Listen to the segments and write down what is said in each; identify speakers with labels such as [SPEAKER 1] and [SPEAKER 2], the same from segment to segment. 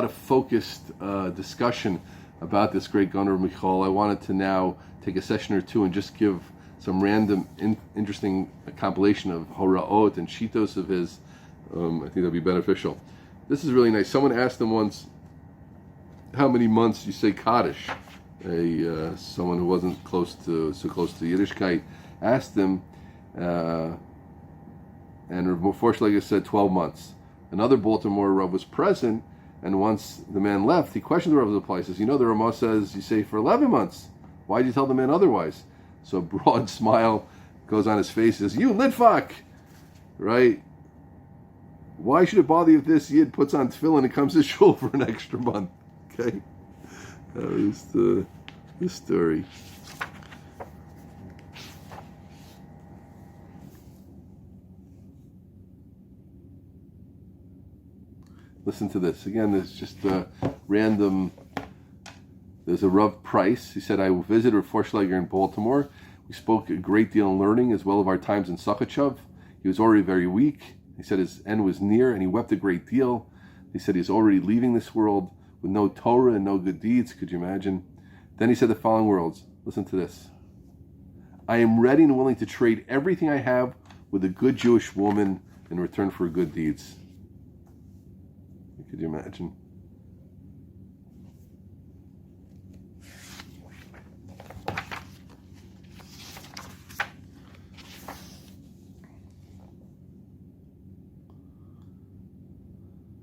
[SPEAKER 1] lot of focused discussion about this great Gunner Michoel. I wanted to now take a session or two and just give some random interesting compilation of horaot and shitos of his. I think that'd be beneficial. This is really nice. Someone asked him once, how many months you say Kaddish? Someone who wasn't so close to Yiddishkeit asked him, and Rav Forshlager said 12 months. Another Baltimore Rav was present, and once the man left, he questioned the Rav's reply. He says, the Ramah says you say for 11 months. Why did you tell the man otherwise? So a broad smile goes on his face. He says, you Litvak, right? Why should it bother you if this Yid puts on tefillin and comes to shul for an extra month? Okay, that was the story. Listen to this. Again, there's just a random. There's a Rav Price. He said, I visited Rav Forshlager in Baltimore. We spoke a great deal in learning as well of our times in Sachachev. He was already very weak. He said his end was near and he wept a great deal. He said he's already leaving this world with no Torah and no good deeds. Could you imagine? Then he said the following words. Listen to this. I am ready and willing to trade everything I have with a good Jewish woman in return for good deeds. Could you imagine?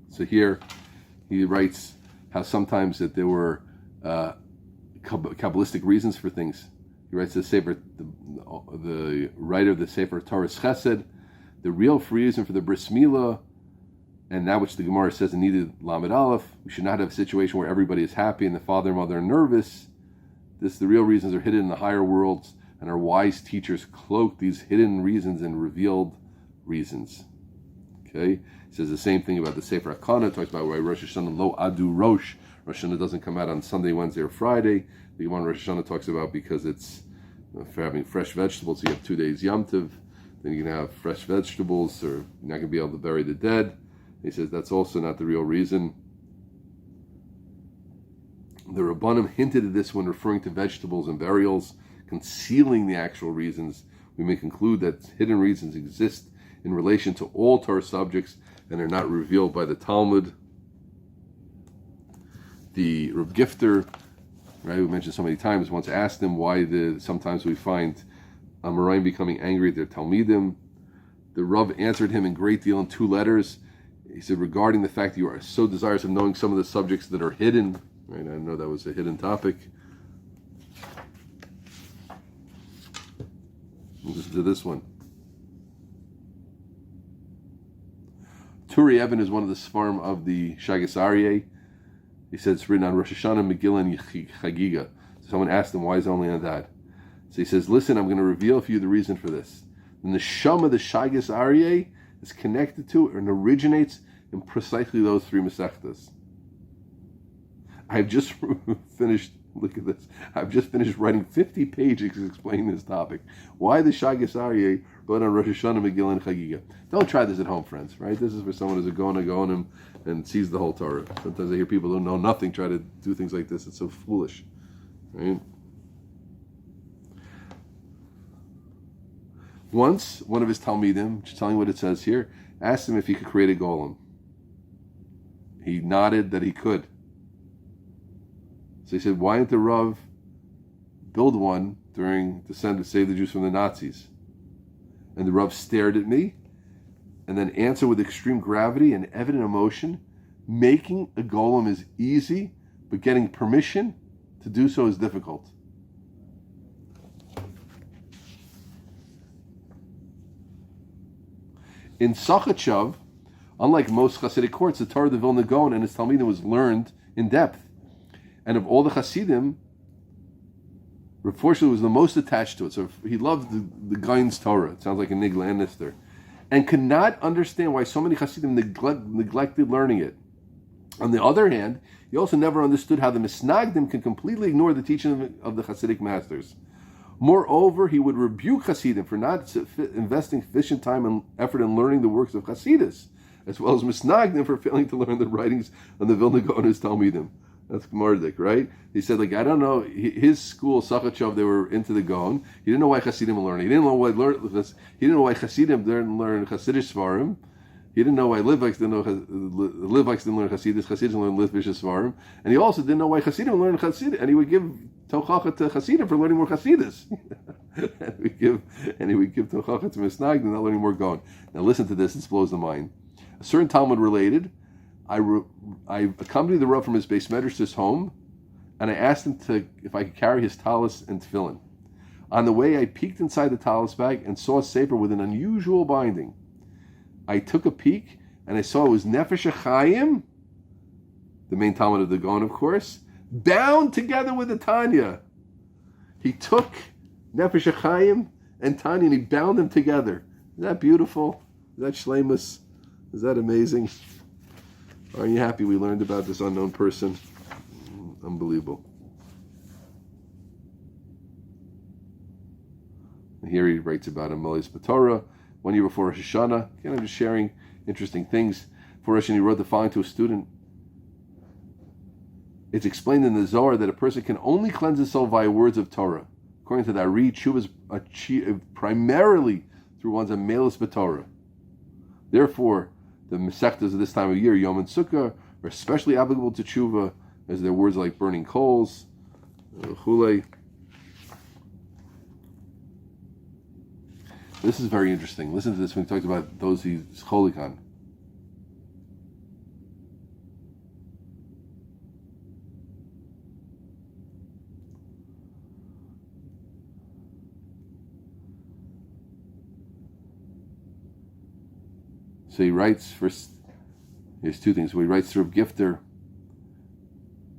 [SPEAKER 1] So here he writes how sometimes that there were Kabbalistic reasons for things. He writes the writer of the Sefer Torah Chesed, the real reason for the bris milah, and that which the Gemara says in needed Lamed Aleph, we should not have a situation where everybody is happy and the father and mother are nervous. The real reasons are hidden in the higher worlds, and our wise teachers cloak these hidden reasons in revealed reasons. Okay, he says the same thing about the Sefer HaKana, talks about why Rosh Hashanah lo adu rosh. Rosh Hashanah doesn't come out on Sunday, Wednesday, or Friday. The Gemara Rosh Hashanah talks about because it's for having fresh vegetables. So you have 2 days Yom Tov, then you can have fresh vegetables, or you're not going to be able to bury the dead. He says that's also not the real reason. The Rabbanim hinted at this when referring to vegetables and burials, concealing the actual reasons. We may conclude that hidden reasons exist in relation to all Torah subjects and are not revealed by the Talmud. The Rav Gifter, right, we mentioned so many times, once asked him why sometimes we find Amoraim becoming angry at their Talmidim. The Rav answered him in great deal in 2 letters. He said, regarding the fact that you are so desirous of knowing some of the subjects that are hidden, right? I know that was a hidden topic. Listen to this one. Turi Eben is one of the Sfarim of the Shagas Aryeh. He said it's written on Rosh Hashanah, Megillah, and Chagiga. So someone asked him, why is it only on that? So he says, listen, I'm going to reveal for you the reason for this. The Neshama of the Shagas Aryeh is connected to and originates in precisely those 3 Masechtas. I've just finished, look at this, I've just finished writing 50 pages explaining this topic. Why the Shagas Aryeh wrote on Rosh Hashanah, Megillah, and Chagiga. Don't try this at home, friends, right? This is for someone who's a Gonim and sees the whole Torah. Sometimes I hear people who know nothing try to do things like this. It's so foolish, right? Once, one of his Talmidim, just telling what it says here, asked him if he could create a golem. He nodded that he could. So he said, why didn't the Rav build one during the send to save the Jews from the Nazis? And the Rav stared at me and then answered with extreme gravity and evident emotion, making a golem is easy, but getting permission to do so is difficult. In Sachachev, unlike most Hasidic courts, the Torah of the Vilna Gaon and his Talmidim was learned in depth. And of all the Hasidim, Rav Forshlager was the most attached to it. So he loved the Gaon's Torah. It sounds like a Nigla and Esther. And could not understand why so many Hasidim neglected learning it. On the other hand, he also never understood how the Misnagdim can completely ignore the teaching of the Hasidic masters. Moreover, he would rebuke Hasidim for not investing sufficient time and effort in learning the works of Hasidus, as well as misnagdim for failing to learn the writings of the Vilna Gaon's Talmidim. That's Mardik, right? He said, like, I don't know, his school, Sachachov, they were into the Gaon. He didn't know why Hasidim were learning. He didn't know why Hasidim didn't learn Hasidic Svarim. He didn't know why Livax didn't learn Hasidus. Hasidim learned Litvish Svarim. And he also didn't know why Hasidim learned Hasidus. And he would give Tochacha to Hasidim for learning more Hasidus. and he would give Tochacha to Misnagdim, not learning more Gaon. Now listen to this, this blows the mind. A certain Talmud related, I accompanied the Rav from his base medrash to his home, and I asked him if I could carry his talis and tefillin. On the way, I peeked inside the talis bag and saw a sefer with an unusual binding. I took a peek, and I saw it was Nefesh HaChaim, the main Talmud of the Gaon, of course, bound together with the Tanya. He took Nefesh HaChaim and Tanya, and he bound them together. Isn't that beautiful? Is that shleimus? Is that amazing? Are you happy we learned about this unknown person? Unbelievable. And here he writes about him, Molis B'Torah, 1 year before Rosh Hashanah. Again, I'm just sharing interesting things. For Rosh Hashanah, he wrote the following to a student. It's explained in the Zohar that a person can only cleanse his soul via words of Torah. According to the Ari, Tshuva is achieved primarily through one's Amelis B'Torah. Therefore, the Masechtas of this time of year, Yom and Sukkah, are especially applicable to Tshuva, as their words like burning coals, Chulei. This is very interesting. Listen to this when he talks about those he's cholik on. So he writes, first, here's two things. So he writes to Reb Gifter,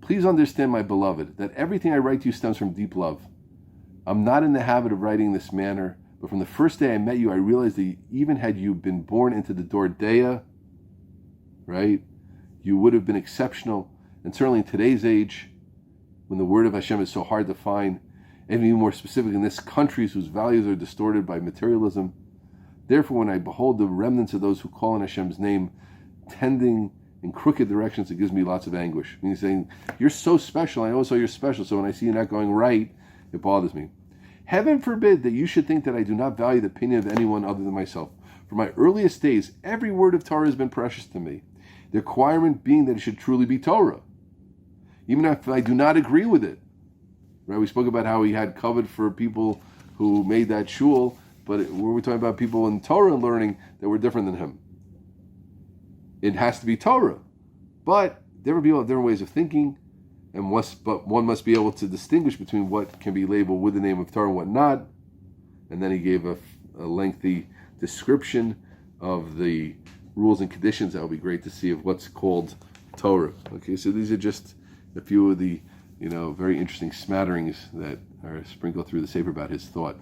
[SPEAKER 1] please understand, my beloved, that everything I write to you stems from deep love. I'm not in the habit of writing in this manner, but from the first day I met you, I realized that even had you been born into the Dor Deya, right, you would have been exceptional. And certainly in today's age, when the word of Hashem is so hard to find, and even more specifically in this countries whose values are distorted by materialism, therefore, when I behold the remnants of those who call on Hashem's name tending in crooked directions, it gives me lots of anguish. I mean, he's saying, you're so special, I also you're special, so when I see you not going right, it bothers me. Heaven forbid that you should think that I do not value the opinion of anyone other than myself. From my earliest days, every word of Torah has been precious to me, the requirement being that it should truly be Torah, even if I do not agree with it. Right? We spoke about how he had covered for people who made that shul, but we're talking about people in Torah learning that were different than him. It has to be Torah. But different people have different ways of thinking, but one must be able to distinguish between what can be labeled with the name of Torah and what not. And then he gave a lengthy description of the rules and conditions. That would be great to see of what's called Torah. Okay, so these are just a few of the very interesting smatterings that are sprinkled through the Sefer about his thought.